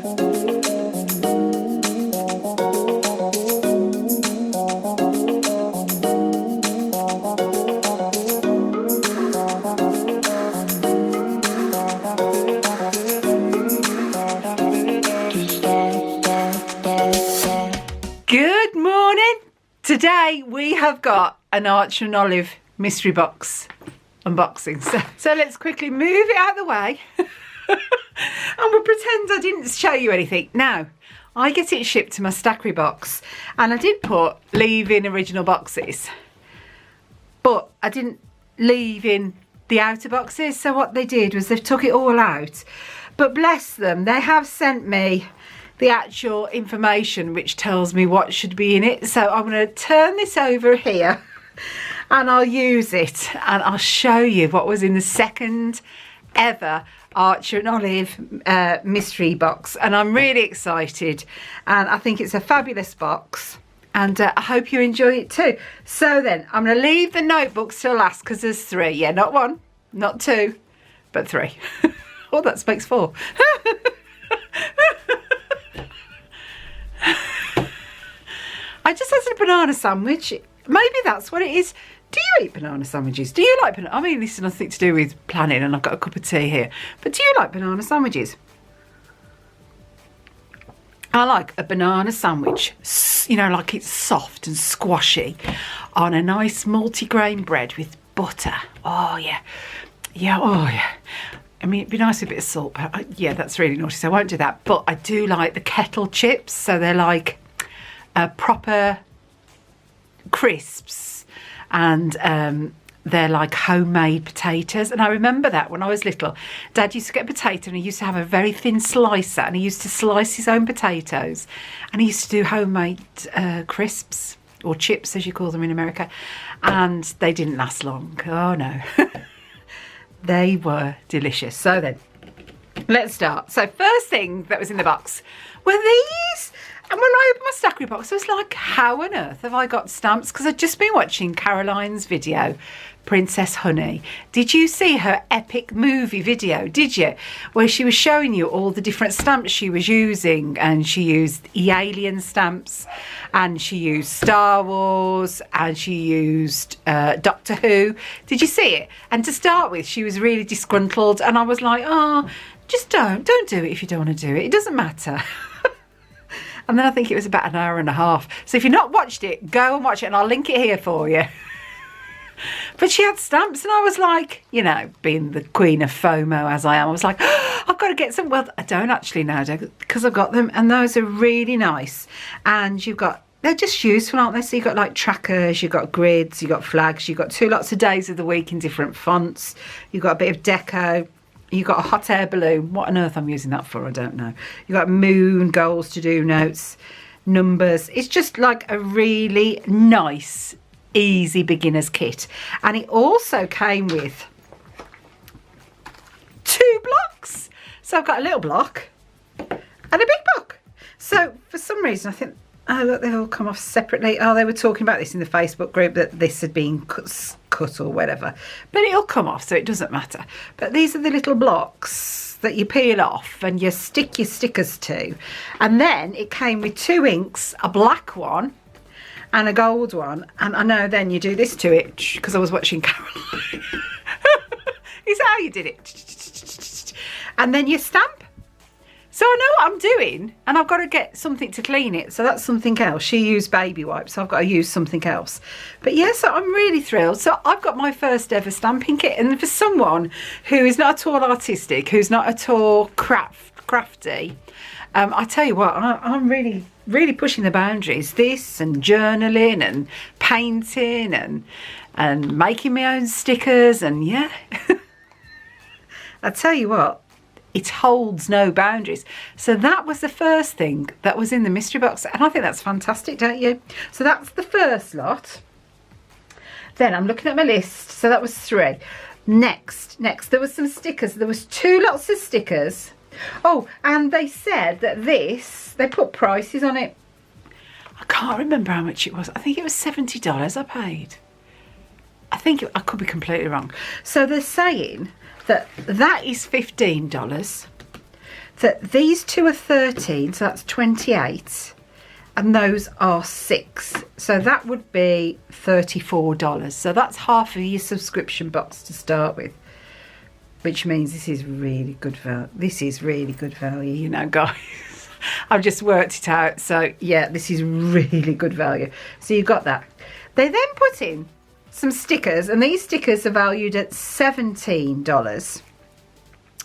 Good morning. Today we have got an Archer and Olive mystery box unboxing. So let's quickly move it out of the way and we'll pretend I didn't show you anything. Now, I get it shipped to my Stackry box and I did put leave in original boxes, but I didn't leave in the outer boxes. So what they did was they've took it all out, but bless them, they have sent me the actual information which tells me what should be in it. So I'm going to turn this over here and I'll use it and I'll show you what was in the second ever Archer and Olive mystery box, and I'm really excited and I think it's a fabulous box, and I hope you enjoy it too. So then I'm going to leave the notebooks till last because there's 3. Yeah, not 1, not 2, but 3. Oh, that makes 4. I just had a banana sandwich. Maybe that's what it is. Do you eat banana sandwiches? Do you like banana? I mean, this is nothing to do with planning, and I've got a cup of tea here. But do you like banana sandwiches? I like a banana sandwich, you know, like it's soft and squashy on a nice multi-grain bread with butter. Oh, yeah. Yeah, oh, yeah. I mean, it'd be nice with a bit of salt, but yeah, that's really naughty, so I won't do that. But I do like the kettle chips, so they're like proper crisps, and they're like homemade potatoes. And I remember that when I was little, Dad used to get a potato and he used to have a very thin slicer, and he used to slice his own potatoes, and he used to do homemade crisps, or chips as you call them in America, and they didn't last long. Oh no. They were delicious. So then, let's start. So first thing that was in the box were these. And when I opened my Stackry box, I was like, how on earth have I got stamps? Because I'd just been watching Caroline's video, Princess Honey. Did you see her epic movie video, did you? Where she was showing you all the different stamps she was using. And she used Alien stamps, and she used Star Wars, and she used Doctor Who. Did you see it? And to start with, she was really disgruntled. And I was like, oh, just don't do it if you don't want to do it. It doesn't matter. And then I think it was about an hour and a half. So if you've not watched it, go and watch it, and I'll link it here for you. But she had stamps, and I was like, you know, being the queen of FOMO as I am, I was like, oh, I've got to get some. Well, I don't actually now, because I've got them, and those are really nice. And you've got, they're just useful, aren't they? So you've got like trackers, you've got grids, you've got flags, you've got 2 lots of days of the week in different fonts. You've got a bit of deco. You've got a hot air balloon. What on earth I'm using that for, I don't know. You've got moon, goals to do, notes, numbers. It's just like a really nice, easy beginner's kit. And it also came with 2 blocks. So I've got a little block and a big block. So for some reason, I think, oh look, they've all come off separately. Oh, they were talking about this in the Facebook group, that this had been cut or whatever, but it'll come off, so it doesn't matter. But these are the little blocks that you peel off and you stick your stickers to. And then it came with 2 inks, a black one and a gold one. And I know then you do this to it, because I was watching Caroline. Is that how you did it? And then you stamp. So I know what I'm doing, and I've got to get something to clean it. So that's something else. She used baby wipes, so I've got to use something else. But yeah, so I'm really thrilled. So I've got my first ever stamping kit. And for someone who is not at all artistic, who's not at all crafty, I tell you what, I'm really pushing the boundaries. This and journaling and painting and making my own stickers, and yeah. I tell you what, it holds no boundaries. So that was the first thing that was in the mystery box, and I think that's fantastic, don't you? So that's the first lot. Then I'm looking at my list. So that was 3. Next there was some stickers. There was 2 lots of stickers. Oh, and they said that they put prices on it. I can't remember how much it was. I think it was $70 I paid. I could be completely wrong. So they're saying that is $15. So these two are 13, so that's 28, and those are 6. So that would be $34. So that's half of your subscription box to start with, which means this is really good value. This is really good value, you know, guys. I've just worked it out. So yeah, this is really good value. So you've got that. They then put in some stickers, and these stickers are valued at $17.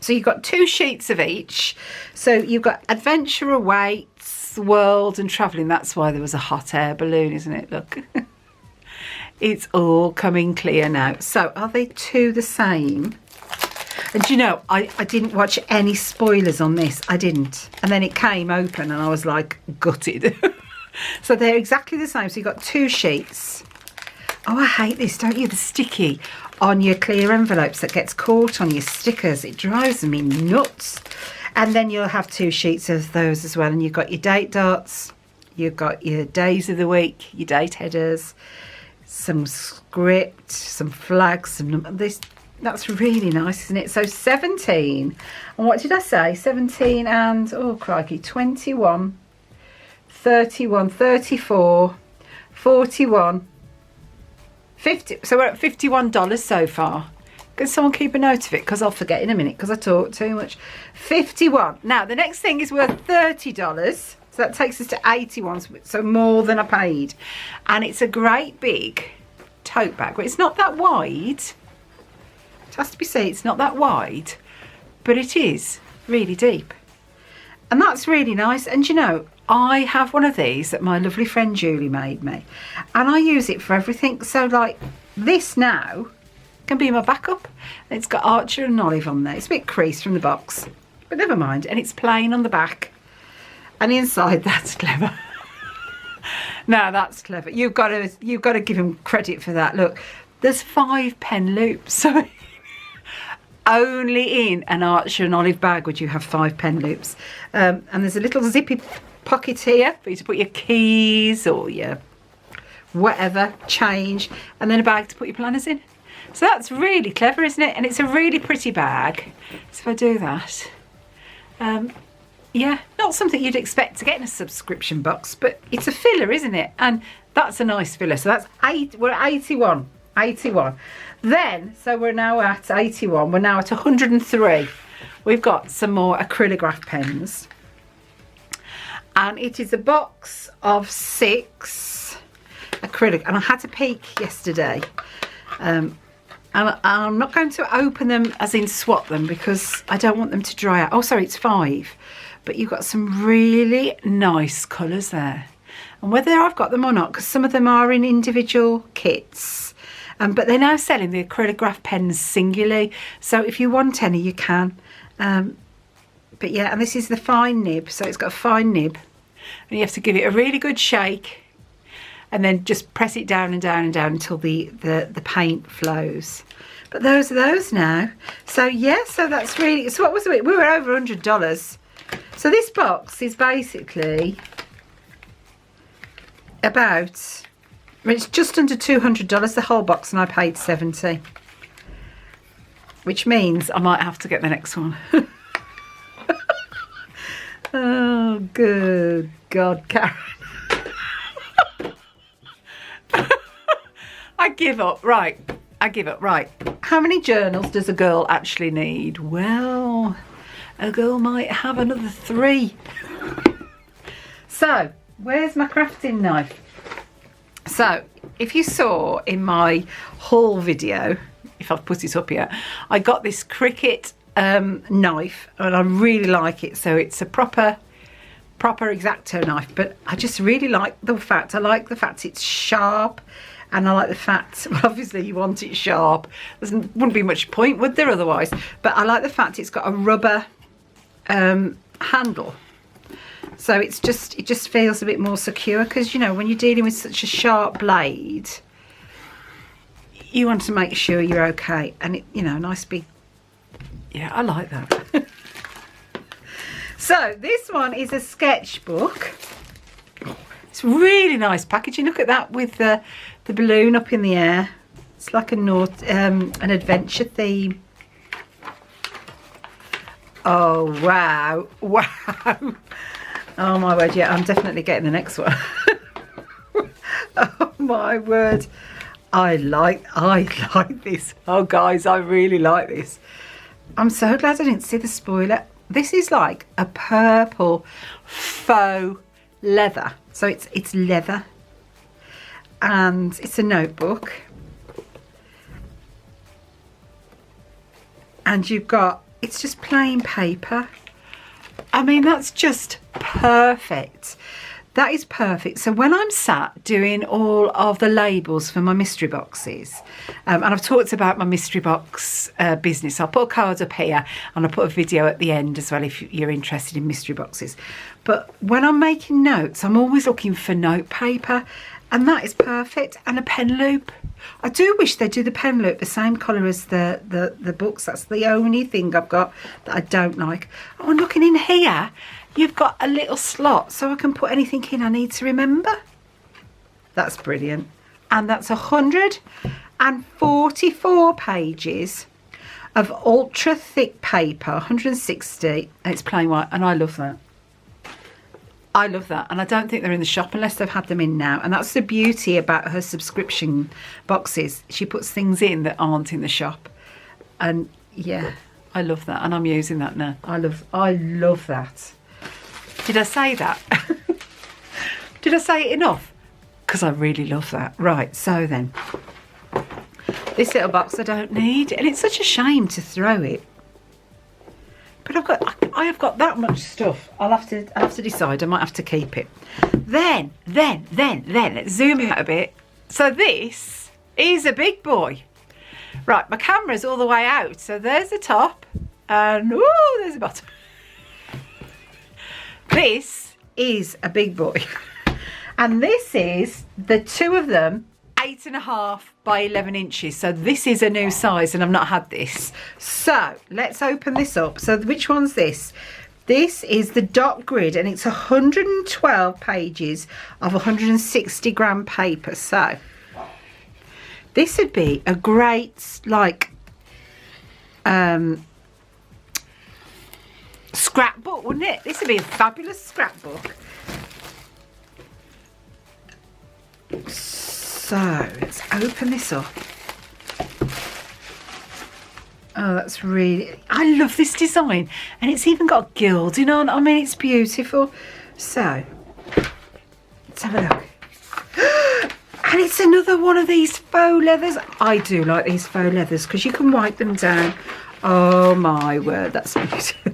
So you've got 2 sheets of each. So you've got Adventure Awaits, World and Travelling. That's why there was a hot air balloon, isn't it? Look. It's all coming clear now. So are they 2 the same? And do you know, I didn't watch any spoilers on this. I didn't. And then it came open and I was like gutted. So they're exactly the same. So you've got 2 sheets. Oh, I hate this, don't you? The sticky on your clear envelopes that gets caught on your stickers. It drives me nuts. And then you'll have 2 sheets of those as well. And you've got your date darts. You've got your days of the week, your date headers, some script, some flags, some this. That's really nice, isn't it? So 17, and what did I say? 17 and, oh crikey, 21, 31, 34, 41, 50. So we're at $51 so far. Can someone keep a note of it? Because I'll forget in a minute because I talk too much. 51. Now, the next thing is worth $30. So that takes us to 81, so more than I paid. And it's a great big tote bag. Well, it's not that wide. It has to be said, it's not that wide, but it is really deep. And that's really nice. And you know, I have one of these that my lovely friend Julie made me, and I use it for everything. So like this now can be my backup. It's got Archer and Olive on there. It's a bit creased from the box, but never mind. And it's plain on the back. And inside, that's clever. Now that's clever. You've got to give him credit for that. Look, there's 5 pen loops. So only in an Archer and Olive bag would you have 5 pen loops. And there's a little zippy pocket here for you to put your keys or your whatever, change, and then a bag to put your planners in. So that's really clever, isn't it? And it's a really pretty bag. So if I do that, yeah, not something you'd expect to get in a subscription box, but it's a filler, isn't it? And that's a nice filler. So that's 8. We're at 81. 81. Then, so we're now at 81. We're now at 103. We've got some more acrylograph pens. And it is a box of 6 acrylic. And I had to peek yesterday. And I'm not going to open them as in swap them because I don't want them to dry out. Oh, sorry, it's 5. But you've got some really nice colours there. And whether I've got them or not, because some of them are in individual kits. But they're now selling the acrylograph pens singularly. So if you want any, you can. But yeah, and this is the fine nib. So it's got a fine nib. And you have to give it a really good shake. And then just press it down and down and down until the paint flows. But those are those now. So yeah, so that's really... So what was it? We were over $100. So this box is basically about... It's just under $200, the whole box, and I paid $70. Which means I might have to get the next one. Oh, good God, Karen. I give up. Right. I give up. Right. How many journals does a girl actually need? Well, a girl might have another 3. So, where's my crafting knife? So, if you saw in my haul video, if I've put it up here, I got this Cricut knife, and I really like it. So it's a proper X-Acto knife, but I just really like the fact, it's sharp, and I like the fact, well, obviously you want it sharp. Wouldn't be much point, would there, otherwise? But I like the fact it's got a rubber handle. So it just feels a bit more secure, because, you know, when you're dealing with such a sharp blade, you want to make sure you're okay. And it, you know, nice big, yeah, I like that. So this one is a sketchbook. It's really nice packaging. Look at that with the balloon up in the air. It's like an adventure theme. Oh, wow. Wow. Oh, my word. Yeah, I'm definitely getting the next one. Oh, my word. I like this. Oh, guys, I really like this. I'm so glad I didn't see the spoiler. This is like a purple faux leather. So it's leather. And it's a notebook. And you've got, it's just plain paper. I mean, that's just perfect. That is perfect. So when I'm sat doing all of the labels for my mystery boxes, and I've talked about my mystery box business. I'll put a card up here and I'll put a video at the end as well if you're interested in mystery boxes. But when I'm making notes, I'm always looking for note paper, and that is perfect. And a pen loop. I do wish they do the pen loop the same colour as the books. That's the only thing I've got that I don't like. Oh, and looking in here, you've got a little slot so I can put anything in I need to remember. That's brilliant. And that's 144 pages of ultra thick paper, 160, and it's plain white, and I love that. I love that, and I don't think they're in the shop unless they've had them in now. And that's the beauty about her subscription boxes. She puts things in that aren't in the shop. And yeah, I love that, and I'm using that now. I love that. Did I say that? Did I say it enough? Because I really love that. Right, so then, this little box I don't need, and it's such a shame to throw it. But I have got that much stuff. I'll have to decide. I might have to keep it. Then let's zoom out a bit. So this is a big boy. Right, my camera's all the way out. So there's the top, and oh, there's the bottom. This is a big boy, and this is the two of them, 8.5 by 11 inches. So this is a new size, and I've not had this. So let's open this up. So which one's this? This is the dot grid, and it's 112 pages of 160 gram paper. So this would be a great, like, scrapbook, wouldn't it? This would be a fabulous scrapbook. So let's open this up. Oh, that's really, I love this design, and it's even got gilding on. I mean, it's beautiful. So let's have a look. And it's another one of these faux leathers. I do like these faux leathers because you can wipe them down. Oh my word, that's beautiful.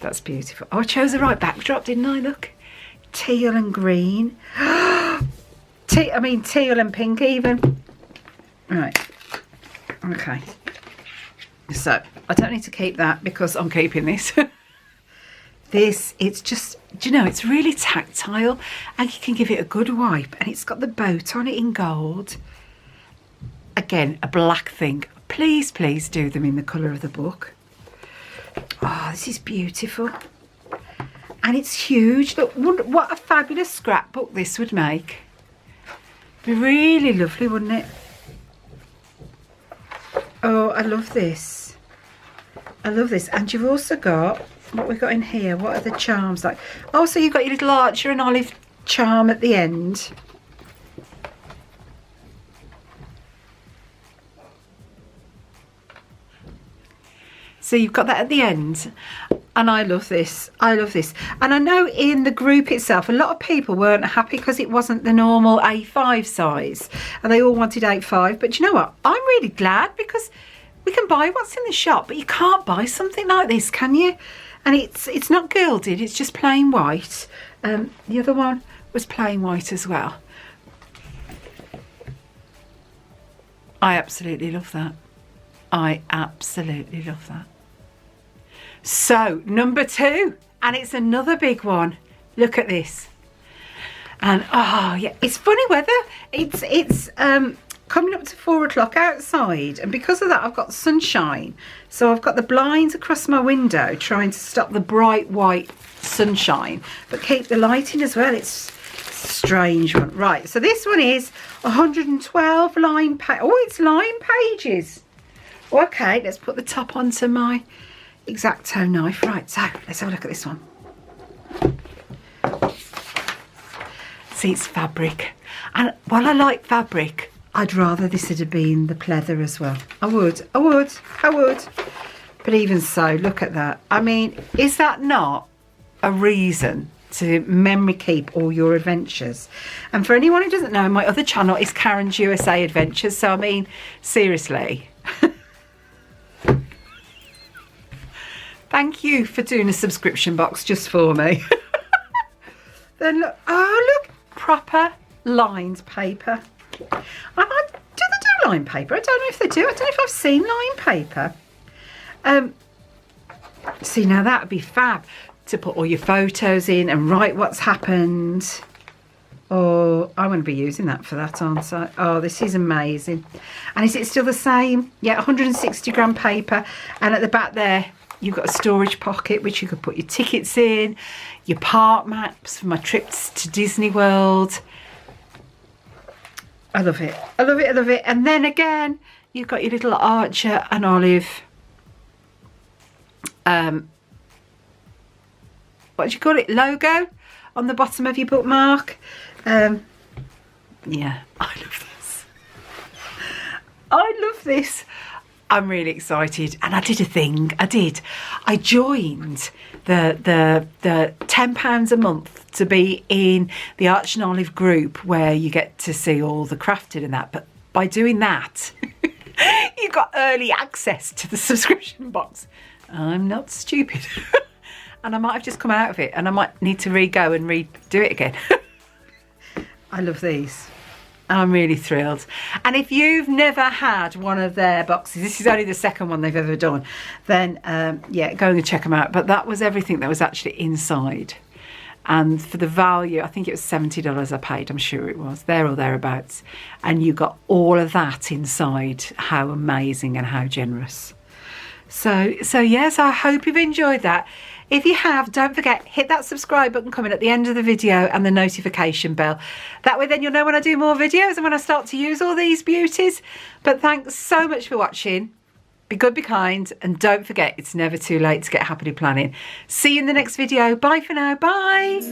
That's beautiful. Oh, I chose the right backdrop, didn't I? Look, teal and green. Teal and pink even. Right. Okay. So I don't need to keep that because I'm keeping this. This, it's just, do you know, it's really tactile, and you can give it a good wipe, and it's got the boat on it in gold. Again, a black thing. Please, please do them in the colour of the book. Oh, this is beautiful. And it's huge. Look, what a fabulous scrapbook this would make. Be really lovely, wouldn't it? Oh, I love this. I love this. And you've also got, what we've got in here, what are the charms like? Oh, so you've got your little Archer and Olive charm at the end. So you've got that at the end, and I love this. I love this. And I know in the group itself, a lot of people weren't happy because it wasn't the normal A5 size, and they all wanted A5. But you know what? I'm really glad, because we can buy what's in the shop, but you can't buy something like this, can you? And it's not gilded, it's just plain white. The other one was plain white as well. I absolutely love that. I absolutely love that. So number 2, and it's another big one. Look at this. And oh yeah, it's funny weather. It's coming up to 4 o'clock outside, and because of that I've got sunshine, so I've got the blinds across my window trying to stop the bright white sunshine but keep the light in as well. It's a strange one. Right, so this one is 112 line page. Oh, it's line pages. Okay, let's put the top onto my, X-Acto knife. Right, so let's have a look at this one. See, it's fabric. And while I like fabric, I'd rather this had been the pleather as well. I would. But even so, look at that. I mean, is that not a reason to memory keep all your adventures? And for anyone who doesn't know, my other channel is CANNOCK USA Adventures. So, I mean, seriously. Thank you for doing a subscription box just for me. Then look, oh look, proper lined paper. Do they do lined paper? I don't know if they do. I don't know if I've seen lined paper. See, now that would be fab to put all your photos in and write what's happened. Oh, I'm going to be using that for that, aren't I? Oh, this is amazing. And is it still the same? Yeah, 160 gram paper. And at the back there, you've got a storage pocket which you could put your tickets in, your park maps for my trips to Disney World. I love it. I love it. I love it. And then again, you've got your little Archer and Olive. What do you call it? Logo on the bottom of your bookmark. Yeah, I love this. I love this. I'm really excited, and I did a thing. I joined the £10 a month to be in the Arch and Olive group where you get to see all the crafted and that. But by doing that, you got early access to the subscription box. I'm not stupid, and I might have just come out of it, and I might need to re-go and redo it again. I love these. I'm really thrilled. And if you've never had one of their boxes, this is only the second one they've ever done, then yeah, go and check them out. But that was everything that was actually inside. And for the value, I think it was $70 I paid, I'm sure it was, there or thereabouts. And you got all of that inside. How amazing and how generous. So yes, I hope you've enjoyed that. If you have, don't forget, hit that subscribe button coming at the end of the video and the notification bell. That way then you'll know when I do more videos and when I start to use all these beauties. But thanks so much for watching. Be good, be kind, and don't forget, it's never too late to get happily planning. See you in the next video. Bye for now. Bye.